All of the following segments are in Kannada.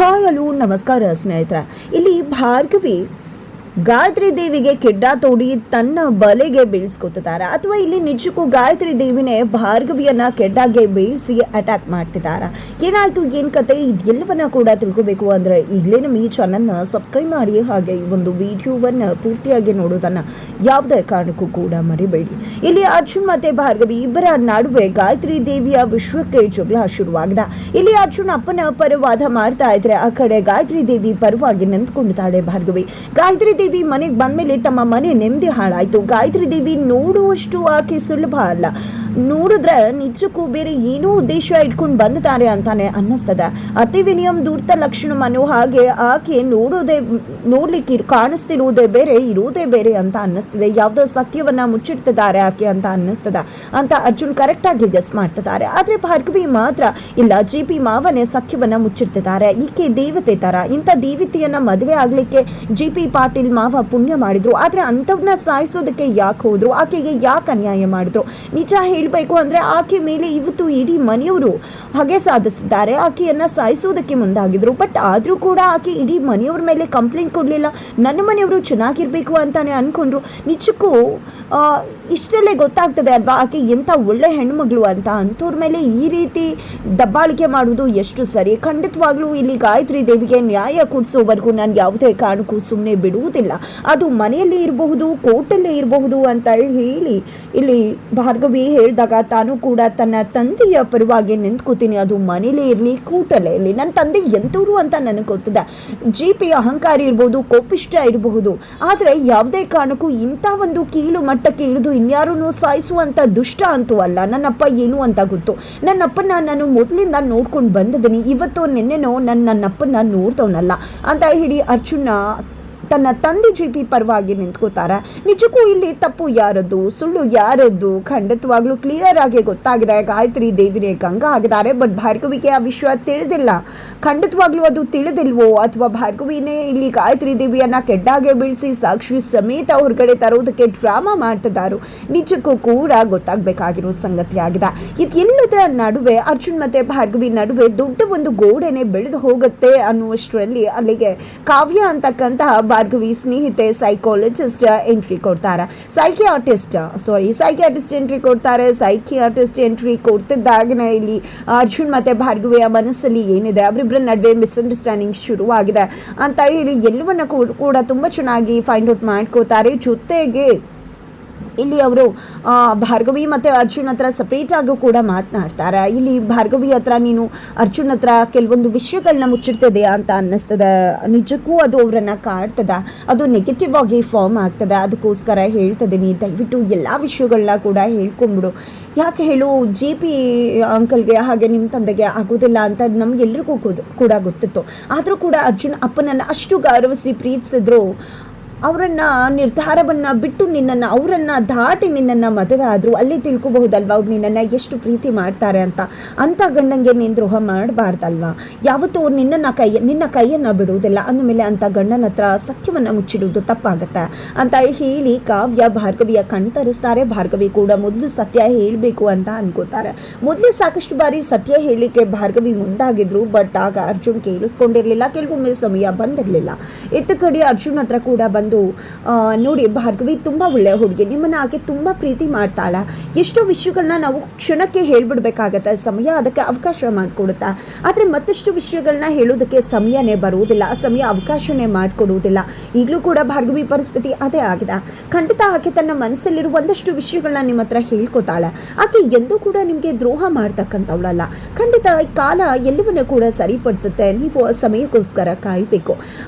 ಹಾಯ್ ಹಲೋ ನಮಸ್ಕಾರ ಸ್ನೇಹಿತರೆ. ಇಲ್ಲಿ ಭಾರ್ಗವಿ ಗಾಯತ್ರಿ ದೇವಿಗೆ ಕೆಡ್ಡ ತೋಡಿ ತನ್ನ ಬಲೆಗೆ ಬೀಳಿಸ್ಕೊತಿದ್ದಾರೆ, ಅಥವಾ ಇಲ್ಲಿ ನಿಜಕ್ಕೂ ಗಾಯತ್ರಿ ದೇವಿನೇ ಭಾರ್ಗವಿಯನ್ನ ಕೆಡ್ಡಾಗೆ ಬೀಳಿಸಿ ಅಟ್ಯಾಕ್ ಮಾಡ್ತಿದ್ದಾರೆ. ಏನಾಯ್ತು, ಏನ್ ಕತೆ, ಇದೆಲ್ಲವನ್ನ ಕೂಡ ತಿಳ್ಕೋಬೇಕು ಅಂದ್ರೆ ಈಗಲೇ ನಮ್ಮ ಈ ಚಾನಲ್ನ ಸಬ್ಸ್ಕ್ರೈಬ್ ಮಾಡಿ, ಹಾಗೆ ಈ ಒಂದು ವಿಡಿಯೋವನ್ನ ಪೂರ್ತಿಯಾಗಿ ನೋಡೋದನ್ನ ಯಾವುದೇ ಕಾರಣಕ್ಕೂ ಕೂಡ ಮರಿಬೇಡಿ. ಇಲ್ಲಿ ಅರ್ಜುನ್ ಮತ್ತೆ ಭಾರ್ಗವಿ ಇಬ್ಬರ ನಡುವೆ ಗಾಯತ್ರಿ ದೇವಿಯ ವಿಶ್ವಕ್ಕೆ ಜಗಳ ಶುರುವಾಗಿದೆ. ಇಲ್ಲಿ ಅರ್ಜುನ್ ಅಪ್ಪನ ಪರವಾದ ಮಾಡ್ತಾ ಇದ್ರೆ, ಆ ಕಡೆ ಗಾಯತ್ರಿ ದೇವಿ ಪರವಾಗಿ ನಿಂತ್ಕೊಂಡಿದ್ದಾಳೆ ಭಾರ್ಗವಿ. ಗಾಯತ್ರಿ ದೇವಿ ಮನೆಗೆ ಬಂದ್ಮೇಲೆ ತಮ್ಮ ಮನೆ ನೆಮ್ಮದಿ ಹಾಳಾಯ್ತು. ಗಾಯತ್ರಿ ದೇವಿ ನೋಡುವಷ್ಟು ಆಕೆ ಸುಲಭ ಅಲ್ಲ. ನೋಡಿದ್ರೆ ನಿಜಕ್ಕೂ ಬೇರೆ ಏನೋ ಉದ್ದೇಶ ಇಟ್ಕೊಂಡು ಬಂದಿದ್ದಾರೆ ಅಂತಾನೆ ಅನ್ನಿಸ್ತದೆ. ಅತಿ ವಿನಿಯಂ ದೂರ್ತ ಲಕ್ಷಣ ಅನ್ನೋ ಹಾಗೆ ಆಕೆ ನೋಡ್ಲಿಕ್ಕೆ ಕಾಣಿಸ್ತಿರುವುದೇ ಬೇರೆ, ಇರುವುದೇ ಬೇರೆ ಅಂತ ಅನ್ನಿಸ್ತದೆ. ಯಾವ್ದೋ ಸತ್ಯವನ್ನ ಮುಚ್ಚಿಡ್ತಿದ್ದಾರೆ ಆಕೆ ಅಂತ ಅನ್ನಿಸ್ತದ ಅಂತ ಅರ್ಜುನ್ ಕರೆಕ್ಟ್ ಆಗಿ ಗೆಸ್ ಮಾಡ್ತಿದ್ದಾರೆ. ಆದ್ರೆ ಭಾರ್ಗವಿ ಮಾತ್ರ ಇಲ್ಲ, ಜಿ.ಪಿ. ಮಾವನೇ ಸತ್ಯವನ್ನ ಮುಚ್ಚಿಡ್ತಿದ್ದಾರೆ. ಈಕೆ ದೇವತೆ ತರ, ಇಂಥ ದೇವತೆಯನ್ನ ಮದುವೆ ಆಗ್ಲಿಕ್ಕೆ ಜಿ.ಪಿ. ಪಾಟೀಲ್ ಮಾವ ಪುಣ್ಯ ಮಾಡಿದ್ರು. ಆದ್ರೆ ಅಂತವ್ನ ಸಾಯಿಸೋದಕ್ಕೆ ಯಾಕೆ ಹೋದ್ರು, ಆಕೆಗೆ ಯಾಕೆ ಅನ್ಯಾಯ ಮಾಡಿದ್ರು? ನಿಜ ಹೇಳ್ಬೇಕು ಅಂದ್ರೆ ಆಕೆ ಮೇಲೆ ಇವತ್ತು ಇಡೀ ಮನೆಯವರು ಹಾಗೆ ಸಾಧಿಸಿದ್ದಾರೆ, ಆಕೆಯನ್ನ ಸಾಯಿಸೋದಕ್ಕೆ ಮುಂದಾಗಿದ್ರು. ಬಟ್ ಆದ್ರೂ ಕೂಡ ಆಕೆ ಇಡೀ ಮನೆಯವ್ರ ಮೇಲೆ ಕಂಪ್ಲೇಂಟ್ ಕೊಡ್ಲಿಲ್ಲ. ನನ್ನ ಮನೆಯವರು ಚೆನ್ನಾಗಿರ್ಬೇಕು ಅಂತಾನೆ ಅನ್ಕೊಂಡ್ರು. ನಿಜಕ್ಕೂ ಇಷ್ಟಲ್ಲೇ ಗೊತ್ತಾಗ್ತದೆ ಅಲ್ವಾ ಆಕೆ ಎಂತ ಒಳ್ಳೆ ಹೆಣ್ಮಗಳು ಅಂತ. ಅಂಥವ್ರ ಮೇಲೆ ಈ ರೀತಿ ದಬ್ಬಾಳಿಕೆ ಮಾಡುವುದು ಎಷ್ಟು ಸರಿ? ಖಂಡಿತವಾಗ್ಲೂ ಇಲ್ಲಿ ಗಾಯತ್ರಿ ದೇವಿಗೆ ನ್ಯಾಯ ಕೊಡಿಸೋವರೆಗೂ ನಾನು ಯಾವುದೇ ಕಾರಣಕ್ಕೂ ಸುಮ್ಮನೆ ಬಿಡುವುದಿಲ್ಲ. ಅದು ಮನೆಯಲ್ಲೇ ಇರಬಹುದು, ಕೋರ್ಟಲ್ಲೇ ಇರಬಹುದು ಅಂತ ಹೇಳಿ ಇಲ್ಲಿ ಭಾರ್ಗವಿ ಹೇಳಿದಾಗ ತಾನು ಕೂಡ ತನ್ನ ತಂದೆಯ ಪರವಾಗಿ ನಿಂತ್ಕೋತೀನಿ. ಅದು ಮನೇಲೇ ಇರಲಿ, ಕೋರ್ಟಲ್ಲೇ ಇರಲಿ, ನನ್ನ ತಂದೆ ಎಂಥವ್ರು ಅಂತ ನನಗೆ ಗೊತ್ತಿದೆ. ಜಿ.ಪಿ. ಅಹಂಕಾರಿ ಇರಬಹುದು, ಕೋಪಿಷ್ಟ ಇರಬಹುದು, ಆದರೆ ಯಾವುದೇ ಕಾರಣಕ್ಕೂ ಇಂಥ ಒಂದು ಕೀಳು ಮಟ್ಟಕ್ಕೆ ಇಳಿದು ಇನ್ಯಾರೂ ಸಾಯಿಸುವಂಥ ದುಷ್ಟ ಅಂತೂ ಅಲ್ಲ. ನನ್ನಪ್ಪ ಏನು ಅಂತ ಗೊತ್ತು. ನನ್ನಪ್ಪನ ನಾನು ಮೊದಲಿಂದ ನೋಡ್ಕೊಂಡು ಬಂದಿದ್ದೀನಿ. ಇವತ್ತು ನಿನ್ನೆನೋ ನನ್ನಪ್ಪನ ನೋಡ್ತವನಲ್ಲ ಅಂತ ಹೇಳಿ ಅರ್ಜುನ ತನ್ನ ತಂದೆ ಜಿ.ಪಿ. ಪರವಾಗಿ ನಿಂತ್ಕೋತಾರೆ. ನಿಜಕ್ಕೂ ಇಲ್ಲಿ ತಪ್ಪು ಯಾರದ್ದು, ಸುಳ್ಳು ಯಾರದ್ದು ಖಂಡಿತವಾಗ್ಲೂ ಕ್ಲಿಯರ್ ಆಗಿ ಗೊತ್ತಾಗಿದೆ. ಗಾಯತ್ರಿ ದೇವಿನೇ ಗಂಗಾ ಆಗಿದ್ದಾರೆ. ಬಟ್ ಭಾರ್ಗವಿಗೆ ಆ ವಿಷಯ ತಿಳಿದಿಲ್ಲ. ಖಂಡಿತವಾಗ್ಲೂ ಅದು ತಿಳಿದಿಲ್ವೋ, ಅಥವಾ ಭಾರ್ಗವಿನೇ ಇಲ್ಲಿ ಗಾಯತ್ರಿ ದೇವಿಯನ್ನ ಕೆಡ್ಡಾಗೆ ಬೀಳಿಸಿ ಸಾಕ್ಷಿ ಸಮೇತ ಹೊರಗಡೆ ತರೋದಕ್ಕೆ ಡ್ರಾಮಾ ಮಾಡ್ತಿದ್ದಾರೋ ನಿಜಕ್ಕೂ ಕೂಡ ಗೊತ್ತಾಗಬೇಕಾಗಿರೋ ಸಂಗತಿ ಆಗಿದೆ. ಇದೆಲ್ಲದರ ನಡುವೆ ಅರ್ಜುನ್ ಮತ್ತೆ ಭಾರ್ಗವಿ ನಡುವೆ ದೊಡ್ಡ ಒಂದು ಗೋಡೆನೆ ಬೆಳೆದು ಹೋಗುತ್ತೆ ಅನ್ನುವಷ್ಟರಲ್ಲಿ ಅಲ್ಲಿಗೆ ಕಾವ್ಯ ಅಂತಕ್ಕಂತಹ ಭಾರ್ಗವಿ ಸ್ನೇಹಿತೆ ಸೈಕಾಲಜಿಸ್ಟ್ ಎಂಟ್ರಿ ಕೊಡ್ತಾರೆ. ಸೈಕಿಯಾಟಿಸ್ಟ್ ಎಂಟ್ರಿ ಕೊಡ್ತಾರೆ. ಸೈಕಿಯಾಟಿಸ್ಟ್ ಎಂಟ್ರಿ ಕೊಡ್ತಿದ್ದಾಗನೇ ಇಲ್ಲಿ ಅರ್ಜುನ್ ಮತ್ತೆ ಭಾರ್ಗವಿಯ ಮನಸ್ಸಲ್ಲಿ ಏನಿದೆ, ಅವರಿಬ್ಬರ ನಡುವೆ ಮಿಸ್ಅಂಡರ್ಸ್ಟ್ಯಾಂಡಿಂಗ್ ಶುರುವಾಗಿದೆ ಅಂತ ಹೇಳಿ ಎಲ್ಲವನ್ನ ಕೂಡ ತುಂಬ ಚೆನ್ನಾಗಿ ಫೈಂಡ್ ಔಟ್ ಮಾಡ್ಕೋತಾರೆ. ಜೊತೆಗೆ ಇಲ್ಲಿ ಅವರು ಭಾರ್ಗವಿ ಮತ್ತು ಅರ್ಜುನ್ ಹತ್ರ ಸಪ್ರೇಟ್ ಆಗು ಕೂಡ ಮಾತನಾಡ್ತಾರೆ. ಇಲ್ಲಿ ಭಾರ್ಗವಿ ಹತ್ರ ನೀನು ಅರ್ಜುನ್ ಹತ್ರ ಕೆಲವೊಂದು ವಿಷಯಗಳನ್ನ ಮುಚ್ಚಿಡ್ತದೆ ಅಂತ ಅನ್ನಿಸ್ತದೆ. ನಿಜಕ್ಕೂ ಅದು ಅವರನ್ನು ಕಾಡ್ತದೆ, ಅದು ನೆಗೆಟಿವ್ ಆಗಿ ಫಾರ್ಮ್ ಆಗ್ತದೆ. ಅದಕ್ಕೋಸ್ಕರ ಹೇಳ್ತಿದ್ದೀನಿ, ದಯವಿಟ್ಟು ಎಲ್ಲ ವಿಷಯಗಳನ್ನ ಕೂಡ ಹೇಳ್ಕೊಂಬಿಡು. ಯಾಕೆ ಹೇಳು, ಜಿ.ಪಿ. ಅಂಕಲ್ಗೆ ಹಾಗೆ ನಿಮ್ಮ ತಂದೆಗೆ ಆಗೋದಿಲ್ಲ ಅಂತ ನಮಗೆಲ್ಲರಿಗೂ ಕೂಡ ಗೊತ್ತಿತ್ತು. ಆದರೂ ಕೂಡ ಅರ್ಜುನ್ ಅಪ್ಪನನ್ನು ಅಷ್ಟು ಗೌರವಿಸಿ ಪ್ರೀತಿಸಿದ್ರು. ಅವರನ್ನು ನಿರ್ಧಾರವನ್ನು ಬಿಟ್ಟು ನಿನ್ನನ್ನು, ಅವರನ್ನು ದಾಟಿ ನಿನ್ನನ್ನು ಮದುವೆ ಆದರೂ ಅಲ್ಲಿ ತಿಳ್ಕೊಬಹುದಲ್ವ ಅವ್ರು ನಿನ್ನನ್ನು ಎಷ್ಟು ಪ್ರೀತಿ ಮಾಡ್ತಾರೆ ಅಂತ. ಅಂಥ ಗಂಡಂಗೆ ನೀನು ದ್ರೋಹ ಮಾಡಬಾರ್ದಲ್ವ. ಯಾವತ್ತೂ ಅವ್ರು ನಿನ್ನ ಕೈಯನ್ನು ಬಿಡುವುದಿಲ್ಲ. ಅಂದಮೇಲೆ ಅಂಥ ಗಂಡನ ಹತ್ರ ಸತ್ಯವನ್ನು ಮುಚ್ಚಿಡುವುದು ತಪ್ಪಾಗತ್ತೆ ಅಂತ ಹೇಳಿ ಕಾವ್ಯ ಭಾರ್ಗವಿಯ ಕಣ್ತರಿಸ್ತಾರೆ. ಭಾರ್ಗವಿ ಕೂಡ ಮೊದಲು ಸತ್ಯ ಹೇಳಬೇಕು ಅಂತ ಅನ್ಕೋತಾರೆ. ಮೊದಲು ಸಾಕಷ್ಟು ಬಾರಿ ಸತ್ಯ ಹೇಳಲಿಕ್ಕೆ ಭಾರ್ಗವಿ ಮುಂದಾಗಿದ್ರು. ಬಟ್ ಆಗ ಅರ್ಜುನ್ ಕೇಳಿಸ್ಕೊಂಡಿರಲಿಲ್ಲ, ಕೆಲವೊಮ್ಮೆ ಸಮಯ ಬಂದಿರಲಿಲ್ಲ. ಇತ್ತ ಕಡೆ ಅರ್ಜುನ್ ಹತ್ರ ಕೂಡ ಬಂದು ನೋಡಿ, ಭಾರ್ಗವಿ ತುಂಬ ಒಳ್ಳೆಯ ಹುಡುಗಿ, ನಿಮ್ಮನ್ನು ಆಕೆ ತುಂಬ ಪ್ರೀತಿ ಮಾಡ್ತಾಳೆ. ಎಷ್ಟೋ ವಿಷಯಗಳನ್ನ ನಾವು ಕ್ಷಣಕ್ಕೆ ಹೇಳ್ಬಿಡ್ಬೇಕಾಗತ್ತೆ, ಸಮಯ ಅದಕ್ಕೆ ಅವಕಾಶ ಮಾಡಿಕೊಡುತ್ತಾ. ಆದರೆ ಮತ್ತಷ್ಟು ವಿಷಯಗಳನ್ನ ಹೇಳೋದಕ್ಕೆ ಸಮಯನೇ ಬರುವುದಿಲ್ಲ, ಸಮಯ ಅವಕಾಶನೇ ಮಾಡಿಕೊಡುವುದಿಲ್ಲ. ಈಗಲೂ ಕೂಡ ಭಾರ್ಗವಿ ಪರಿಸ್ಥಿತಿ ಅದೇ ಆಗಿದೆ. ಖಂಡಿತ ಆಕೆ ತನ್ನ ಮನಸ್ಸಲ್ಲಿರುವ ಒಂದಷ್ಟು ವಿಷಯಗಳನ್ನ ನಿಮ್ಮ ಹತ್ರ ಹೇಳ್ಕೊತಾಳೆ. ಆಕೆ ಎಂದೂ ಕೂಡ ನಿಮಗೆ ದ್ರೋಹ ಮಾಡ್ತಕ್ಕಂಥವಳಲ್ಲ. ಖಂಡಿತ ಈ ಕಾಲ ಎಲ್ಲವನ್ನೂ ಕೂಡ ಸರಿಪಡಿಸುತ್ತೆ. ನೀವು ಸಮಯಕ್ಕೋಸ್ಕರ ಕಾಯಬೇಕು.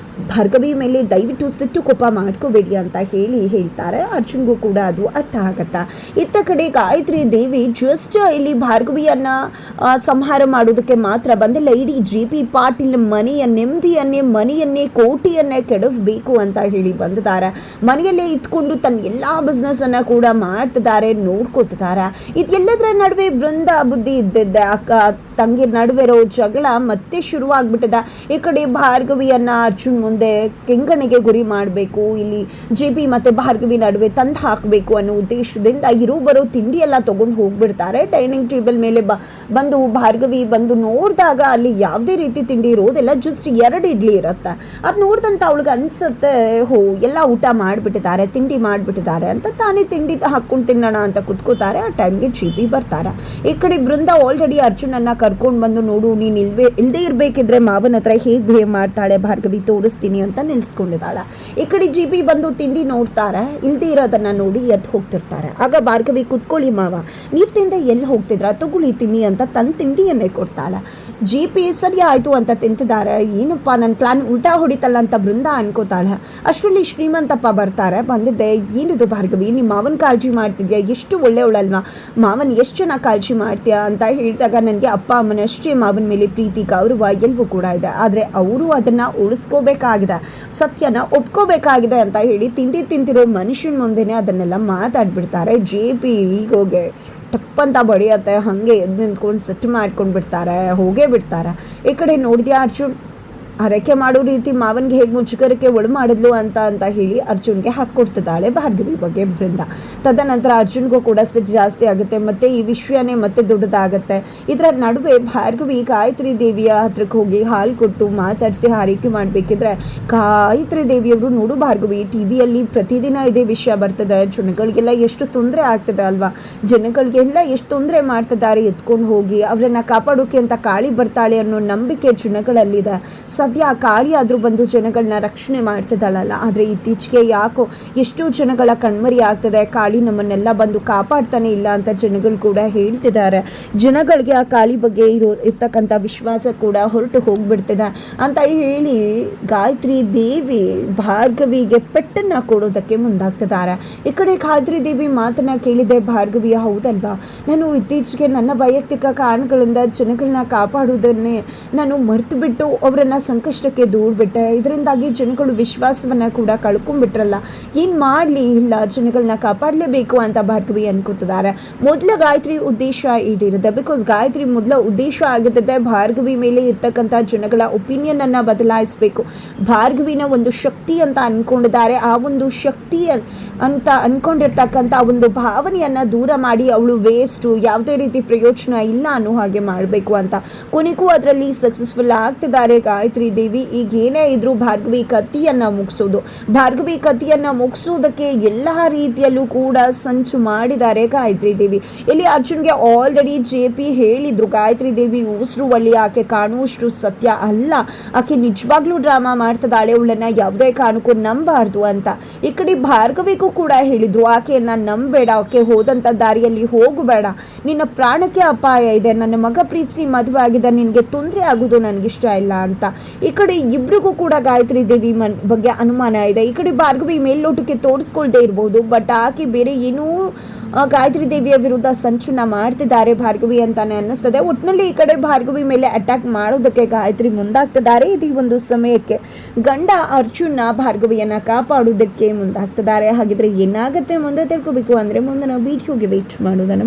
ಭಾರ್ಗವಿ ಮೇಲೆ ದಯವಿಟ್ಟು ಸಿಟ್ಟು ಕೋಪ ಮಾಡ್ಕೋಬೇಡಿ ಅಂತ ಹೇಳ್ತಾರೆ. ಅರ್ಜುನ್ಗೂ ಕೂಡ ಅದು ಅರ್ಥ ಆಗತ್ತಾ. ಇತ್ತ ಕಡೆ ಗಾಯತ್ರಿ ದೇವಿ ಜಸ್ಟ್ ಇಲ್ಲಿ ಭಾರ್ಗವಿಯನ್ನ ಸಂಹಾರ ಮಾಡೋದಕ್ಕೆ ಮಾತ್ರ ಬಂದಿಲ್ಲ, ಇಡೀ ಜಿ.ಪಿ. ಪಾಟೀಲ್ ಮನೆಯ ಮನೆಯನ್ನೇ ಕೋಟಿಯನ್ನೇ ಕೆಡವಬೇಕು ಅಂತ ಹೇಳಿ ಬಂದಿದ್ದಾರೆ. ಮನೆಯಲ್ಲೇ ಇತ್ಕೊಂಡು ತನ್ನ ಎಲ್ಲ ಬಿಸ್ನೆಸ್ ಅನ್ನ ಕೂಡ ಮಾಡ್ತಿದ್ದಾರೆ, ನೋಡ್ಕೋತಿದ್ದಾರೆ. ಇದೆಲ್ಲದರ ನಡುವೆ ಬೃಂದ ಬುದ್ಧಿ ಇದ್ದಿದ್ದೆ, ಅಕ್ಕ ತಂಗಿ ನಡುವೆ ಇರೋ ಜಗಳ ಮತ್ತೆ ಶುರುವಾಗ್ಬಿಟ್ಟಿದೆ. ಈ ಕಡೆ ಭಾರ್ಗವಿಯನ್ನ ಅರ್ಜುನ್ ಮುಂದೆ ಕೆಂಗಣಿಗೆ ಗುರಿ ಮಾಡಬೇಕು, ಇಲ್ಲಿ JP ಮತ್ತು ಭಾರ್ಗವಿ ನಡುವೆ ತಂದು ಹಾಕಬೇಕು ಅನ್ನೋ ಉದ್ದೇಶದಿಂದ ಇರೋ ಬರೋ ತಿಂಡಿ ಎಲ್ಲ ತೊಗೊಂಡು ಹೋಗ್ಬಿಡ್ತಾರೆ. ಡೈನಿಂಗ್ ಟೇಬಲ್ ಮೇಲೆ ಬಂದು ಭಾರ್ಗವಿ ಬಂದು ನೋಡಿದಾಗ ಅಲ್ಲಿ ಯಾವುದೇ ರೀತಿ ತಿಂಡಿ ಇರೋದಿಲ್ಲ, ಜಸ್ಟ್ 2 ಇಡ್ಲಿ ಇರುತ್ತೆ. ಅದು ನೋಡಿದಂತ ಅವಳಿಗೆ ಅನ್ಸುತ್ತೆ, ಎಲ್ಲ ಊಟ ಮಾಡಿಬಿಟ್ಟಿದ್ದಾರೆ, ತಿಂಡಿ ಮಾಡಿಬಿಟ್ಟಿದ್ದಾರೆ ಅಂತ. ತಾನೇ ತಿಂಡಿ ಹಾಕ್ಕೊಂಡು ತಿನ್ನೋಣ ಅಂತ ಕುತ್ಕೋತಾರೆ. ಆ ಟೈಮ್ಗೆ JP ಬರ್ತಾರೆ. ಈ ಕಡೆ ಬೃಂದ ಆಲ್ರೆಡಿ ಅರ್ಜುನನ್ನ ಕರ್ಕೊಂಡು ಬಂದು, ನೋಡು ನೀನು ಇಲ್ಲದೆ ಇರಬೇಕಿದ್ರೆ ಮಾವನ ಹತ್ರ ಹೇಗೆ ಬಿಹೇವ್ ಮಾಡ್ತಾಳೆ ಭಾರ್ಗವಿ ತೋರಿಸ್ತೀನಿ ಅಂತ ನಿಲ್ಸ್ಕೊಂಡಿದ್ದಾಳೆ. ಈ ಕಡೆ JP ಬಂದು ತಿಂಡಿ ನೋಡ್ತಾರೆ, ಇಲ್ಲದೆ ಇರೋದನ್ನ ನೋಡಿ ಎದ್ದು ಹೋಗ್ತಿರ್ತಾರೆ. ಆಗ ಭಾರ್ಗವಿ, ಕುತ್ಕೊಳ್ಳಿ ಮಾವ, ನೀವು ತಿಂದ ಎಲ್ಲಿ ಹೋಗ್ತಿದ್ರ, ತಗೊಳ್ಳಿ ತಿನ್ನಿ ಅಂತ ತನ್ನ ತಿಂಡಿಯನ್ನೇ ಕೊಡ್ತಾಳೆ. JP ಸರಿ ಆಯಿತು ಅಂತ ತಿಂತಿದ್ದಾರೆ. ಏನಪ್ಪ ನನ್ನ ಪ್ಲಾನ್ ಉಲ್ಟಾ ಹೊಡಿತಲ್ಲ ಅಂತ ಬೃಂದ ಅನ್ಕೋತಾಳೆ. ಅಷ್ಟರಲ್ಲಿ ಶ್ರೀಮಂತಪ್ಪ ಬರ್ತಾರೆ. ಬಂದಿದ್ದೆ, ಏನಿದು ಭಾರ್ಗವಿ, ನಿಮ್ಮ ಮಾವನ ಕಾಳಜಿ ಮಾಡ್ತಿದ್ಯಾ, ಎಷ್ಟು ಒಳ್ಳೆಯವಳಲ್ವಾ, ಮಾವನ್ ಎಷ್ಟು ಚೆನ್ನಾಗಿ ಕಾಳಜಿ ಮಾಡ್ತೀಯಾ ಅಂತ ಹೇಳಿದಾಗ, ನನಗೆ ಅಪ್ಪ ಅಮ್ಮನಷ್ಟೇ ಮಾವನ ಮೇಲೆ ಪ್ರೀತಿ ಗೌರವ ಎಲ್ಲವೂ ಕೂಡ ಇದೆ, ಆದರೆ ಅವರು ಅದನ್ನು ಉಳಿಸ್ಕೋಬೇಕಾಗಿದೆ, ಸತ್ಯನ ಒಪ್ಕೋಬೇಕಾಗಿದೆ ಅಂತ ಹೇಳಿ ತಿಂಡಿ ತಿಂತಿರೋ ಮನುಷ್ಯನ ಮುಂದೆನೇ ಅದನ್ನೆಲ್ಲ ಮಾತಾಡ್ಬಿಡ್ತಾರೆ. JP ಈಗ ಹೋಗಿ ಟಪ್ಪಂತ ಬಡಿಯತ್ತೆ, ಹಾಗೆ ಎದ್ದು ನಿಂತ್ಕೊಂಡು ಸೆಟ್ ಮಾಡ್ಕೊಂಡು ಬಿಡ್ತಾರೆ, ಹೋಗೇ ಬಿಡ್ತಾರೆ. ಈ ಕಡೆ ನೋಡಿದ್ಯಾ ಅರ್ಜುನ್ ಹರಕೆ ಮಾಡೋ ರೀತಿ ಮಾವನಿಗೆ ಹೇಗೆ ಮುಚ್ಚುಗರಕ್ಕೆ ಒಳು ಮಾಡಿದ್ಲು ಅಂತ ಹೇಳಿ ಅರ್ಜುನ್ಗೆ ಹಾಕ್ಕೊಡ್ತಿದ್ದಾಳೆ ಭಾರ್ಗವಿ ಬಗ್ಗೆ ಬೃಂದ. ತದನಂತರ ಅರ್ಜುನ್ಗೂ ಕೂಡ ಸಿಟ್ಟು ಜಾಸ್ತಿ ಆಗುತ್ತೆ, ಮತ್ತು ಈ ವಿಷಯನೇ ಮತ್ತೆ ದೊಡ್ಡದಾಗುತ್ತೆ. ಇದರ ನಡುವೆ ಭಾರ್ಗವಿ ಗಾಯತ್ರಿ ದೇವಿಯ ಹತ್ರಕ್ಕೆ ಹೋಗಿ ಹಾಲು ಕೊಟ್ಟು ಮಾತಾಡಿಸಿ ಹಾರೈಕೆ ಮಾಡಬೇಕಿದ್ರೆ ಗಾಯತ್ರಿ ದೇವಿಯವರು, ನೋಡು ಭಾರ್ಗವಿ, TVಯಲ್ಲಿ ಪ್ರತಿದಿನ ಇದೇ ವಿಷಯ ಬರ್ತದೆ, ಜನಗಳಿಗೆಲ್ಲ ಎಷ್ಟು ತೊಂದರೆ ಆಗ್ತದೆ ಅಲ್ವಾ, ಜನಗಳಿಗೆಲ್ಲ ಎಷ್ಟು ತೊಂದರೆ ಮಾಡ್ತಿದ್ದಾರೆ, ಎತ್ಕೊಂಡು ಹೋಗಿ ಅವರನ್ನು ಕಾಪಾಡೋಕೆ ಅಂತ ಕಾಳಿ ಬರ್ತಾಳೆ ಅನ್ನೋ ನಂಬಿಕೆ ಜನಗಳಲ್ಲಿದೆ. ಸದ್ಯ ಕಾಳಿ ಆದರೂ ಬಂದು ಜನಗಳನ್ನ ರಕ್ಷಣೆ ಮಾಡ್ತಿದ್ದಾಳಲ್ಲ, ಆದರೆ ಇತ್ತೀಚೆಗೆ ಯಾಕೋ ಎಷ್ಟೋ ಜನಗಳ ಕಣ್ಮರಿ ಆಗ್ತದೆ, ಕಾಳಿ ನಮ್ಮನ್ನೆಲ್ಲ ಬಂದು ಕಾಪಾಡ್ತಾನೆ ಇಲ್ಲ ಅಂತ ಜನಗಳು ಕೂಡ ಹೇಳ್ತಿದ್ದಾರೆ. ಜನಗಳಿಗೆ ಆ ಕಾಳಿ ಬಗ್ಗೆ ಇರ್ತಕ್ಕಂಥ ವಿಶ್ವಾಸ ಕೂಡ ಹೊರಟು ಹೋಗ್ಬಿಡ್ತಿದೆ ಅಂತ ಹೇಳಿ ಗಾಯತ್ರಿ ದೇವಿ ಭಾರ್ಗವಿಗೆ ಪೆಟ್ಟನ್ನು ಕೊಡೋದಕ್ಕೆ ಮುಂದಾಗ್ತಿದ್ದಾರೆ. ಈ ಕಡೆ ಗಾಯತ್ರಿ ದೇವಿ ಮಾತನ್ನ ಕೇಳಿದೆ ಭಾರ್ಗವಿಯ, ಹೌದಲ್ವಾ, ನಾನು ಇತ್ತೀಚೆಗೆ ನನ್ನ ವೈಯಕ್ತಿಕ ಕಾರಣಗಳಿಂದ ಜನಗಳನ್ನ ಕಾಪಾಡೋದನ್ನೇ ನಾನು ಮರೆತು ಬಿಟ್ಟು ಅವರನ್ನು ಸಂಕಷ್ಟಕ್ಕೆ ದೂಡ್ಬಿಟ್ಟೆ, ಇದರಿಂದಾಗಿ ಜನಗಳು ವಿಶ್ವಾಸವನ್ನು ಕೂಡ ಕಳ್ಕೊಂಡ್ಬಿಟ್ರಲ್ಲ, ಏನು ಮಾಡಲಿ, ಇಲ್ಲ ಜನಗಳನ್ನ ಕಾಪಾಡಲೇಬೇಕು ಅಂತ ಭಾರ್ಗವಿ ಅನ್ಕೋತಿದ್ದಾರೆ. ಮೊದಲ ಗಾಯತ್ರಿ ಉದ್ದೇಶ ಈಡೇರಿದೆ. ಬಿಕಾಸ್ ಗಾಯತ್ರಿ ಮೊದಲ ಉದ್ದೇಶ ಆಗಿದ್ದೆ ಭಾರ್ಗವಿ ಮೇಲೆ ಇರ್ತಕ್ಕಂಥ ಜನಗಳ ಒಪಿನಿಯನ್ ಬದಲಾಯಿಸಬೇಕು, ಭಾರ್ಗವಿನ ಒಂದು ಶಕ್ತಿ ಅಂತ ಅನ್ಕೊಂಡಿದ್ದಾರೆ, ಆ ಒಂದು ಶಕ್ತಿ ಅಂತ ಅನ್ಕೊಂಡಿರ್ತಕ್ಕಂಥ ಒಂದು ಭಾವನೆಯನ್ನು ದೂರ ಮಾಡಿ ಅವಳು ವೇಸ್ಟು, ಯಾವುದೇ ರೀತಿ ಪ್ರಯೋಜನ ಇಲ್ಲ ಅನ್ನೋ ಹಾಗೆ ಮಾಡಬೇಕು ಅಂತ. ಕೊನೆಗೂ ಅದರಲ್ಲಿ ಸಕ್ಸಸ್ಫುಲ್ ಆಗ್ತಿದ್ದಾರೆ ಗಾಯತ್ರಿ ದೇವಿ. ಈಗ ಏನೇ ಇದ್ರೂ ಭಾರ್ಗವಿ ಕತ್ತಿಯನ್ನ ಮುಗಿಸೋದು, ಭಾರ್ಗವಿ ಕತ್ತಿಯನ್ನ ಮುಗಿಸೋದಕ್ಕೆ ಎಲ್ಲ ರೀತಿಯಲ್ಲೂ ಕೂಡ ಸಂಚು ಮಾಡಿದ್ದಾರೆ ಗಾಯತ್ರಿ ದೇವಿ. ಇಲ್ಲಿ ಅರ್ಜುನ್ಗೆ ಆಲ್ರೆಡಿ JP ಹೇಳಿದ್ರು, ಗಾಯತ್ರಿ ದೇವಿ ಉಸಿರು ಒಳ್ಳಿ, ಆಕೆ ಕಾಣುವಷ್ಟು ಸತ್ಯ ಅಲ್ಲ, ಆಕೆ ನಿಜವಾಗ್ಲೂ ಡ್ರಾಮಾ ಮಾಡ್ತಿದ್ದಾಳೆ, ಅವಳನ್ನ ಯಾವುದೇ ಕಾರಣಕ್ಕೂ ನಂಬಾರ್ದು ಅಂತ. ಈ ಕಡೆ ಭಾರ್ಗವಿಗೂ ಕೂಡ ಹೇಳಿದ್ರು, ಆಕೆಯನ್ನ ನಂಬೇಡ, ಆಕೆ ಹೋದಂಥ ದಾರಿಯಲ್ಲಿ ಹೋಗಬೇಡ, ನಿನ್ನ ಪ್ರಾಣಕ್ಕೆ ಅಪಾಯ ಇದೆ, ನನ್ನ ಮಗ ಪ್ರೀತಿಸಿ ಮದುವೆ ಆಗಿದೆ, ನಿನಗೆ ತೊಂದರೆ ಆಗೋದು ನನಗಿಷ್ಟ ಇಲ್ಲ ಅಂತ. ಈ ಕಡೆ ಇಬ್ರಿಗೂ ಕೂಡ ಗಾಯತ್ರಿ ದೇವಿ ಬಗ್ಗೆ ಅನುಮಾನ ಇದೆ. ಈ ಕಡೆ ಭಾರ್ಗವಿ ಮೇಲ್ನೋಟಕ್ಕೆ ತೋರಿಸ್ಕೊಳ್ದೇ ಇರಬಹುದು, ಬಟ್ ಆಕೆ ಬೇರೆ ಏನೂ ಗಾಯತ್ರಿ ದೇವಿಯ ವಿರುದ್ಧ ಸಂಚುನ ಮಾಡ್ತಿದ್ದಾರೆ ಭಾರ್ಗವಿ ಅಂತಾನೆ ಅನ್ನಿಸ್ತದೆ. ಒಟ್ಟಿನಲ್ಲಿ ಈ ಕಡೆ ಭಾರ್ಗವಿ ಮೇಲೆ ಅಟ್ಯಾಕ್ ಮಾಡೋದಕ್ಕೆ ಗಾಯತ್ರಿ ಮುಂದಾಗ್ತಿದ್ದಾರೆ. ಇದು ಒಂದು ಸಮಯಕ್ಕೆ ಗಂಡ ಅರ್ಜುನ ಭಾರ್ಗವಿಯನ್ನ ಕಾಪಾಡೋದಕ್ಕೆ ಮುಂದಾಗ್ತಿದ್ದಾರೆ. ಹಾಗಿದ್ರೆ ಏನಾಗುತ್ತೆ ಮುಂದೆ ತಿಳ್ಕೋಬೇಕು ಅಂದ್ರೆ ಮುಂದಿನ ವಿಡಿಯೋಗೆ ವೇಟ್ ಮಾಡೋದನ್ನ